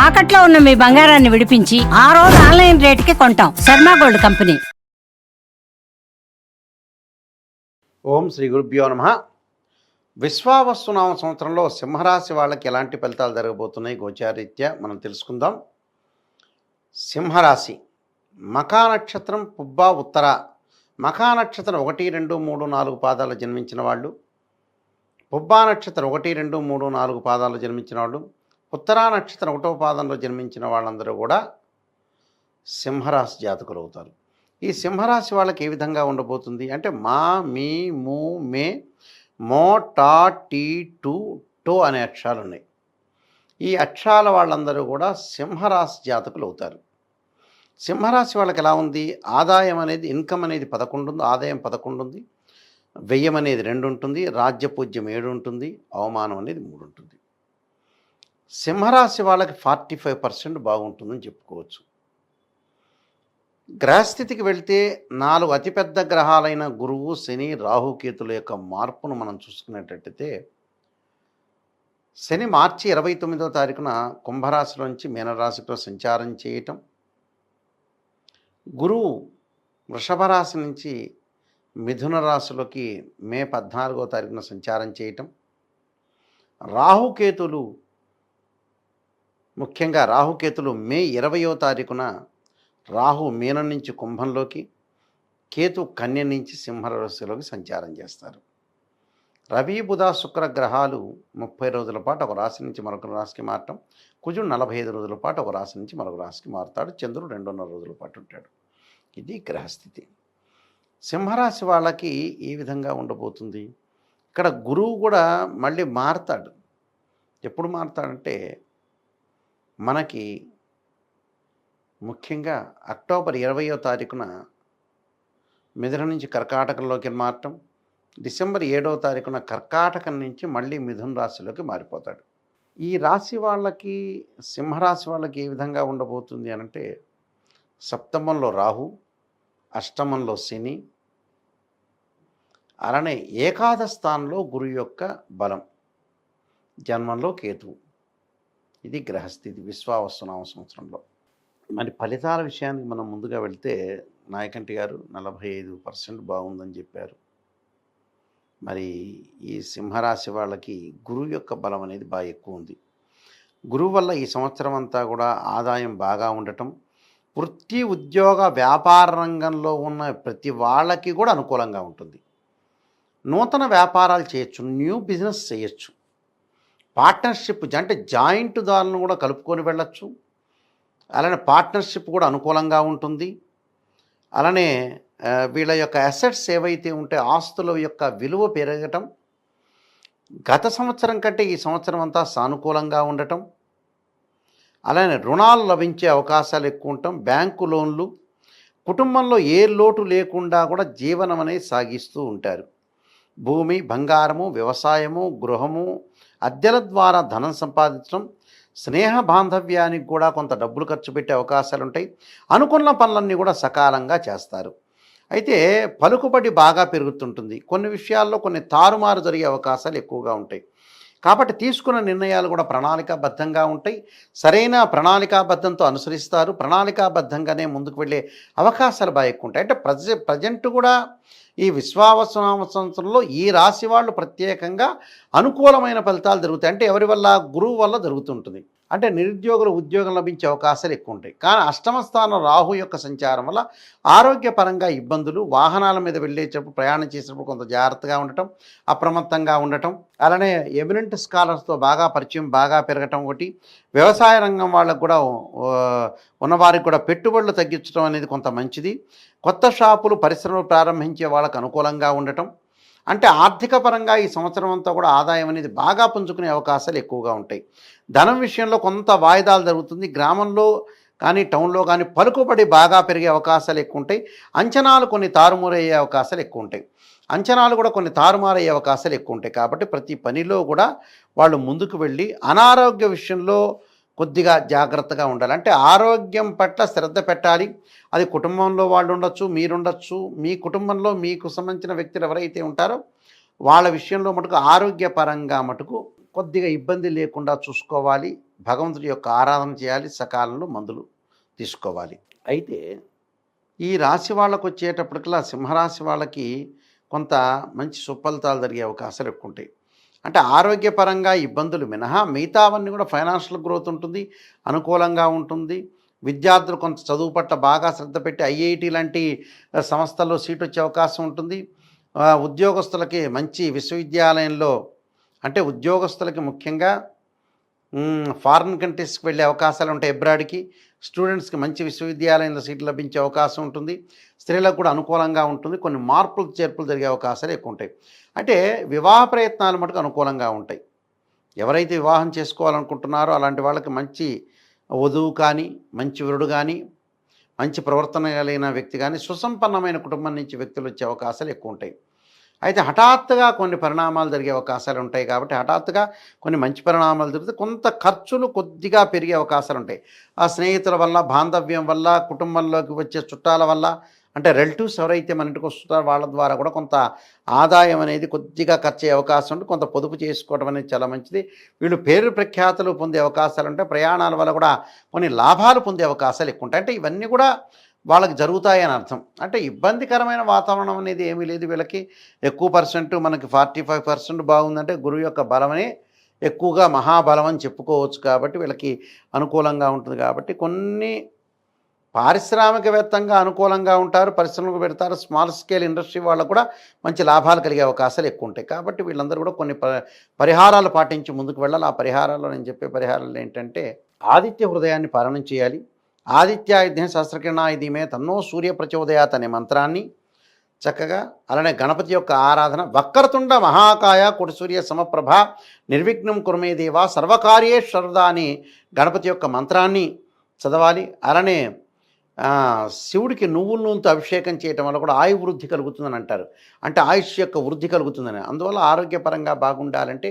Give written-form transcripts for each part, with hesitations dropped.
తాకట్లో ఉన్న మీ బంగారాన్ని విడిపించి ఆ రోజు ఆన్లైన్ రేటుకి కొంటాం. Sharma gold company. ఓం శ్రీ గురుభ్యో నమః. విశ్వావసునామ సంవత్సరంలో సింహరాశి వాళ్ళకి ఎలాంటి ఫలితాలు జరగబోతున్నాయి గోచారీత్యా మనం తెలుసుకుందాం. సింహరాశి మఖా నక్షత్రం పుబ్బ ఉత్తర, మఖా నక్షత్రం 1, 2, 3, 4 పాదాలు జన్మించిన వాళ్ళు, పుబ్బా నక్షత్రం 1, 2, 3, 4 పాదాలు జన్మించిన వాళ్ళు, ఉత్తరా నక్షత్రం 1వ పాదంలో జన్మించిన వాళ్ళందరూ కూడా సింహరాశి జాతకులు అవుతారు. ఈ సింహరాశి వాళ్ళకి ఏ విధంగా ఉండబోతుంది అంటే మా, మీ, ము, మే, మో, టా, టీ, టు అనే అక్షరాలు ఉన్నాయి. ఈ అక్షరాల వాళ్ళందరూ కూడా సింహరాశి జాతకులు అవుతారు. సింహరాశి వాళ్ళకి ఎలా ఉంది? ఆదాయం అనేది, ఇన్కమ్ అనేది 11 ఉంది, ఆదాయం 11 ఉంది, వ్యయం అనేది 2 ఉంటుంది, రాజ్యపూజ్యం 7 ఉంటుంది, అవమానం అనేది 3 ఉంటుంది. సింహరాశి వాళ్ళకి 45% బాగుంటుందని చెప్పుకోవచ్చు. గ్రహస్థితికి వెళ్తే 4 అతిపెద్ద గ్రహాలైన గురువు, శని, రాహుకేతుల యొక్క మార్పును మనం చూసుకునేటట్టయితే, శని మార్చి 29వ తారీఖున కుంభరాశిలోంచి మీనరాశిలో సంచారం చేయటం, గురువు వృషభ రాశి నుంచి మిథున రాశిలోకి మే 14వ తారీఖున సంచారం చేయటం, రాహుకేతులు ముఖ్యంగా రాహుకేతులు మే 20వ తారీఖున రాహు మీనం నుంచి కుంభంలోకి, కేతు కన్య నుంచి సింహరాశిలోకి సంచారం చేస్తారు. రవి, బుధ, శుక్ర గ్రహాలు 30 రోజుల పాటు ఒక రాశి నుంచి మరొక రాశికి మారటం, కుజుడు 45 రోజుల పాటు ఒక రాశి నుంచి మరొక రాశికి మారుతాడు, చంద్రుడు 2.5 రోజుల పాటు ఉంటాడు. ఇది గ్రహస్థితి. సింహరాశి వాళ్ళకి ఏ విధంగా ఉండబోతుంది? ఇక్కడ గురువు కూడా మళ్ళీ మారుతాడు. ఎప్పుడు మారుతాడంటే మనకి ముఖ్యంగా అక్టోబర్ 20వ తారీఖున మిథునం నుంచి కర్కాటకంలోకి మారటం, డిసెంబర్ 7వ తారీఖున కర్కాటకం నుంచి మళ్ళీ మిథున రాశిలోకి మారిపోతాడు. ఈ రాశి వాళ్ళకి, సింహరాశి వాళ్ళకి ఏ విధంగా ఉండబోతుంది అనంటే, సప్తమంలో రాహు, అష్టమంలో శని, అలానే ఏకాదశ స్థానంలో గురు యొక్క బలం, జన్మంలో కేతువు. ఇది గ్రహస్థితి విశ్వావసునామ సంవత్సరంలో. మరి ఫలితాల విషయానికి మనం ముందుగా వెళ్తే, నాయకంటి గారు 45% బాగుందని చెప్పారు. మరి ఈ సింహరాశి వాళ్ళకి గురువు యొక్క బలం అనేది బాగా ఎక్కువ ఉంది. గురువు వల్ల ఈ సంవత్సరం అంతా కూడా ఆదాయం బాగా ఉండటం, వృత్తి, ఉద్యోగ, వ్యాపార రంగంలో ఉన్న ప్రతి వాళ్ళకి కూడా అనుకూలంగా ఉంటుంది. నూతన వ్యాపారాలు చేయొచ్చు, న్యూ బిజినెస్ చేయొచ్చు, పార్ట్నర్షిప్ అంటే జాయింట్ దారులను కూడా కలుపుకొని వెళ్ళచ్చు. అలానే పార్ట్నర్షిప్ కూడా అనుకూలంగా ఉంటుంది. అలానే వీళ్ళ యొక్క అసెట్స్ ఏవైతే ఉంటే ఆస్తుల యొక్క విలువ పెరగటం, గత సంవత్సరం కంటే ఈ సంవత్సరం అంతా సానుకూలంగా ఉండటం, అలానే రుణాలు లభించే అవకాశాలు ఎక్కువ ఉండటం, బ్యాంకు లోన్లు, కుటుంబంలో ఏ లోటు లేకుండా కూడా జీవనం అనేది సాగిస్తూ ఉంటారు. భూమి, బంగారము, వ్యవసాయము, గృహము, అద్దెల ద్వారా ధనం సంపాదించడం, స్నేహ బాంధవ్యానికి కూడా కొంత డబ్బులు ఖర్చు పెట్టే అవకాశాలు ఉంటాయి. అనుకున్న పనులన్నీ కూడా సకాలంగా చేస్తారు. అయితే పలుకుబడి బాగా పెరుగుతుంటుంది. కొన్ని విషయాల్లో కొన్ని తారుమారు జరిగే అవకాశాలు ఎక్కువగా ఉంటాయి. కాబట్టి తీసుకున్న నిర్ణయాలు కూడా ప్రణాళికాబద్ధంగా ఉంటాయి. సరైన ప్రణాళికాబద్ధంతో అనుసరిస్తారు. ప్రణాళికాబద్ధంగానే ముందుకు వెళ్ళే అవకాశాలు బాగా ఎక్కువ ఉంటాయి. అంటే ప్రజెంట్ కూడా ఈ విశ్వావసునామ సంవత్సరంలో ఈ రాశి వాళ్ళు ప్రత్యేకంగా అనుకూలమైన ఫలితాలు జరుగుతాయి. అంటే ఎవరి వల్ల? గురువు వల్ల జరుగుతుంటుంది. అంటే నిరుద్యోగులు ఉద్యోగం లభించే అవకాశాలు ఎక్కువ ఉంటాయి. కానీ అష్టమ స్థానం రాహు యొక్క సంచారం వల్ల ఆరోగ్యపరంగా ఇబ్బందులు, వాహనాల మీద వెళ్ళేటప్పుడు, ప్రయాణం చేసేటప్పుడు కొంత జాగ్రత్తగా ఉండటం, అప్రమత్తంగా ఉండటం, అలానే ఎమినెంట్ స్కాలర్స్తో బాగా పరిచయం బాగా పెరగటం ఒకటి, వ్యవసాయ రంగం వాళ్ళకు కూడా ఉన్నవారికి కూడా పెట్టుబడులు తగ్గించడం అనేది కొంత మంచిది, కొత్త షాపులు, పరిశ్రమలు ప్రారంభించే వాళ్ళకు అనుకూలంగా ఉండటం. అంటే ఆర్థిక పరంగా ఈ సంవత్సరం అంతా కూడా ఆదాయం అనేది బాగా పుంజుకునే అవకాశాలు ఎక్కువగా ఉంటాయి. ధనం విషయంలో కొంత వాయిదాలు జరుగుతుంది. గ్రామంలో కానీ టౌన్లో కానీ పలుకుబడి బాగా పెరిగే అవకాశాలు ఎక్కువ ఉంటాయి. అంచనాలు కొన్ని తారుమారయ్యే అవకాశాలు ఎక్కువ ఉంటాయి. అంచనాలు కూడా కొన్ని తారుమారయ్యే అవకాశాలు ఎక్కువ ఉంటాయి. కాబట్టి ప్రతి పనిలో కూడా వాళ్ళు ముందుకు వెళ్ళి అనారోగ్య విషయంలో కొద్దిగా జాగ్రత్తగా ఉండాలి. అంటే ఆరోగ్యం పట్ల శ్రద్ధ పెట్టాలి. అది కుటుంబంలో వాళ్ళు ఉండొచ్చు, మీరుండొచ్చు, మీ కుటుంబంలో మీకు సంబంధించిన వ్యక్తులు ఎవరైతే ఉంటారో వాళ్ళ విషయంలో మటుకు ఆరోగ్యపరంగా మటుకు కొద్దిగా ఇబ్బంది లేకుండా చూసుకోవాలి. భగవంతుడి యొక్క ఆరాధన చేయాలి, సకాలంలో మందులు తీసుకోవాలి. అయితే ఈ రాశి వాళ్ళకు వచ్చేటప్పటికల్లా సింహరాశి వాళ్ళకి కొంత మంచి సుఫలితాలు జరిగే అవకాశాలు ఎక్కువ ఉంటాయి. అంటే ఆరోగ్యపరంగా ఇబ్బందులు మినహా మిగతావన్నీ కూడా ఫైనాన్షియల్ గ్రోత్ ఉంటుంది, అనుకూలంగా ఉంటుంది. విద్యార్థులు కొంత చదువు పట్ల బాగా శ్రద్ధ పెట్టి ఐఐటి లాంటి సంస్థల్లో సీట్ వచ్చే అవకాశం ఉంటుంది. ఉద్యోగస్తులకి మంచి విశ్వవిద్యాలయంలో, అంటే ఉద్యోగస్తులకి ముఖ్యంగా ఫారిన్ కంట్రీస్కి వెళ్ళే అవకాశాలు ఉంటాయి. అబ్రాడ్కి స్టూడెంట్స్కి మంచి విశ్వవిద్యాలయంలో సీట్లు లభించే అవకాశం ఉంటుంది. స్త్రీలకు కూడా అనుకూలంగా ఉంటుంది. కొన్ని మార్పులు చేర్పులు జరిగే అవకాశాలు ఎక్కువ ఉంటాయి. అంటే వివాహ ప్రయత్నాలు మటుకు అనుకూలంగా ఉంటాయి. ఎవరైతే వివాహం చేసుకోవాలనుకుంటున్నారో అలాంటి వాళ్ళకి మంచి వధువు కానీ, మంచి వరుడు కానీ, మంచి ప్రవర్తన కలిగిన వ్యక్తి కానీ, సుసంపన్నమైన కుటుంబం నుంచి వ్యక్తులు వచ్చే అవకాశాలు ఎక్కువ ఉంటాయి. అయితే హఠాత్తుగా కొన్ని పరిణామాలు జరిగే అవకాశాలు ఉంటాయి. కాబట్టి హఠాత్తుగా కొన్ని మంచి పరిణామాలు జరిగితే కొంత ఖర్చులు కొద్దిగా పెరిగే అవకాశాలు ఉంటాయి. ఆ స్నేహితుల వల్ల, బాంధవ్యం వల్ల, కుటుంబంలోకి వచ్చే చుట్టాల వల్ల, అంటే రిలేటివ్స్ ఎవరైతే మన ఇంటికి వస్తున్నారో వాళ్ళ ద్వారా కూడా కొంత ఆదాయం అనేది కొద్దిగా ఖర్చు అయ్యే అవకాశం ఉంటుంది. కొంత పొదుపు చేసుకోవడం అనేది చాలా మంచిది. వీళ్ళు పేరు ప్రఖ్యాతులు పొందే అవకాశాలు ఉంటాయి. ప్రయాణాల వల్ల కూడా కొన్ని లాభాలు పొందే అవకాశాలు ఎక్కువ ఉంటాయి. అంటే ఇవన్నీ కూడా వాళ్ళకి జరుగుతాయని అర్థం. అంటే ఇబ్బందికరమైన వాతావరణం అనేది ఏమీ లేదు వీళ్ళకి. ఎక్కువ పర్సెంట్ మనకి 45% బాగుందంటే గురువు యొక్క బలమనే ఎక్కువగా మహాబలం అని చెప్పుకోవచ్చు. కాబట్టి వీళ్ళకి అనుకూలంగా ఉంటుంది. కాబట్టి కొన్ని పారిశ్రామికవేత్తంగా అనుకూలంగా ఉంటారు, పరిశ్రమలకు పెడతారు. స్మాల్ స్కేల్ ఇండస్ట్రీ వాళ్ళకు కూడా మంచి లాభాలు కలిగే అవకాశాలు ఎక్కువ ఉంటాయి. కాబట్టి వీళ్ళందరూ కూడా కొన్ని పరిహారాలు పాటించి ముందుకు వెళ్ళాలి. ఆ పరిహారాల్లో నేను చెప్పే పరిహారాలు ఏంటంటే, ఆదిత్య హృదయాన్ని పాలన చేయాలి. ఆదిత్యాయుధ్యం సహస్రకిరణాయుధీమే తన్నో సూర్య ప్రచోదయాత్ అనే మంత్రాన్ని చక్కగా, అలానే గణపతి యొక్క ఆరాధన, వక్రతుండ మహాకాయ కోటిసూర్య సమప్రభ నిర్విఘ్నం కుర్మే దేవా సర్వకార్యేశ్వరదా అని గణపతి యొక్క మంత్రాన్ని చదవాలి. అలానే శివుడికి నువ్వుల నూనెతో అభిషేకం చేయటం వల్ల కూడా ఆయు వృద్ధి కలుగుతుందని అంటారు. అంటే ఆయుష్ యొక్క వృద్ధి కలుగుతుందని. అందువల్ల ఆరోగ్యపరంగా బాగుండాలంటే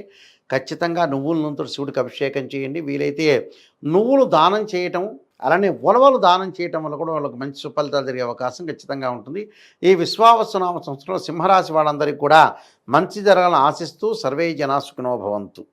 ఖచ్చితంగా నువ్వుల నూనెతో శివుడికి అభిషేకం చేయండి. వీలైతే నువ్వులు దానం చేయటం, అలానే ఉలవలు దానం చేయటం వల్ల కూడా వాళ్ళకి మంచి సుఫలితాలు జరిగే అవకాశం ఖచ్చితంగా ఉంటుంది. ఈ విశ్వావసునామ సంవత్సరంలో సింహరాశి వాళ్ళందరికీ కూడా మంచి జరగాలని ఆశిస్తూ సర్వే జనా సుఖినో భవంతు.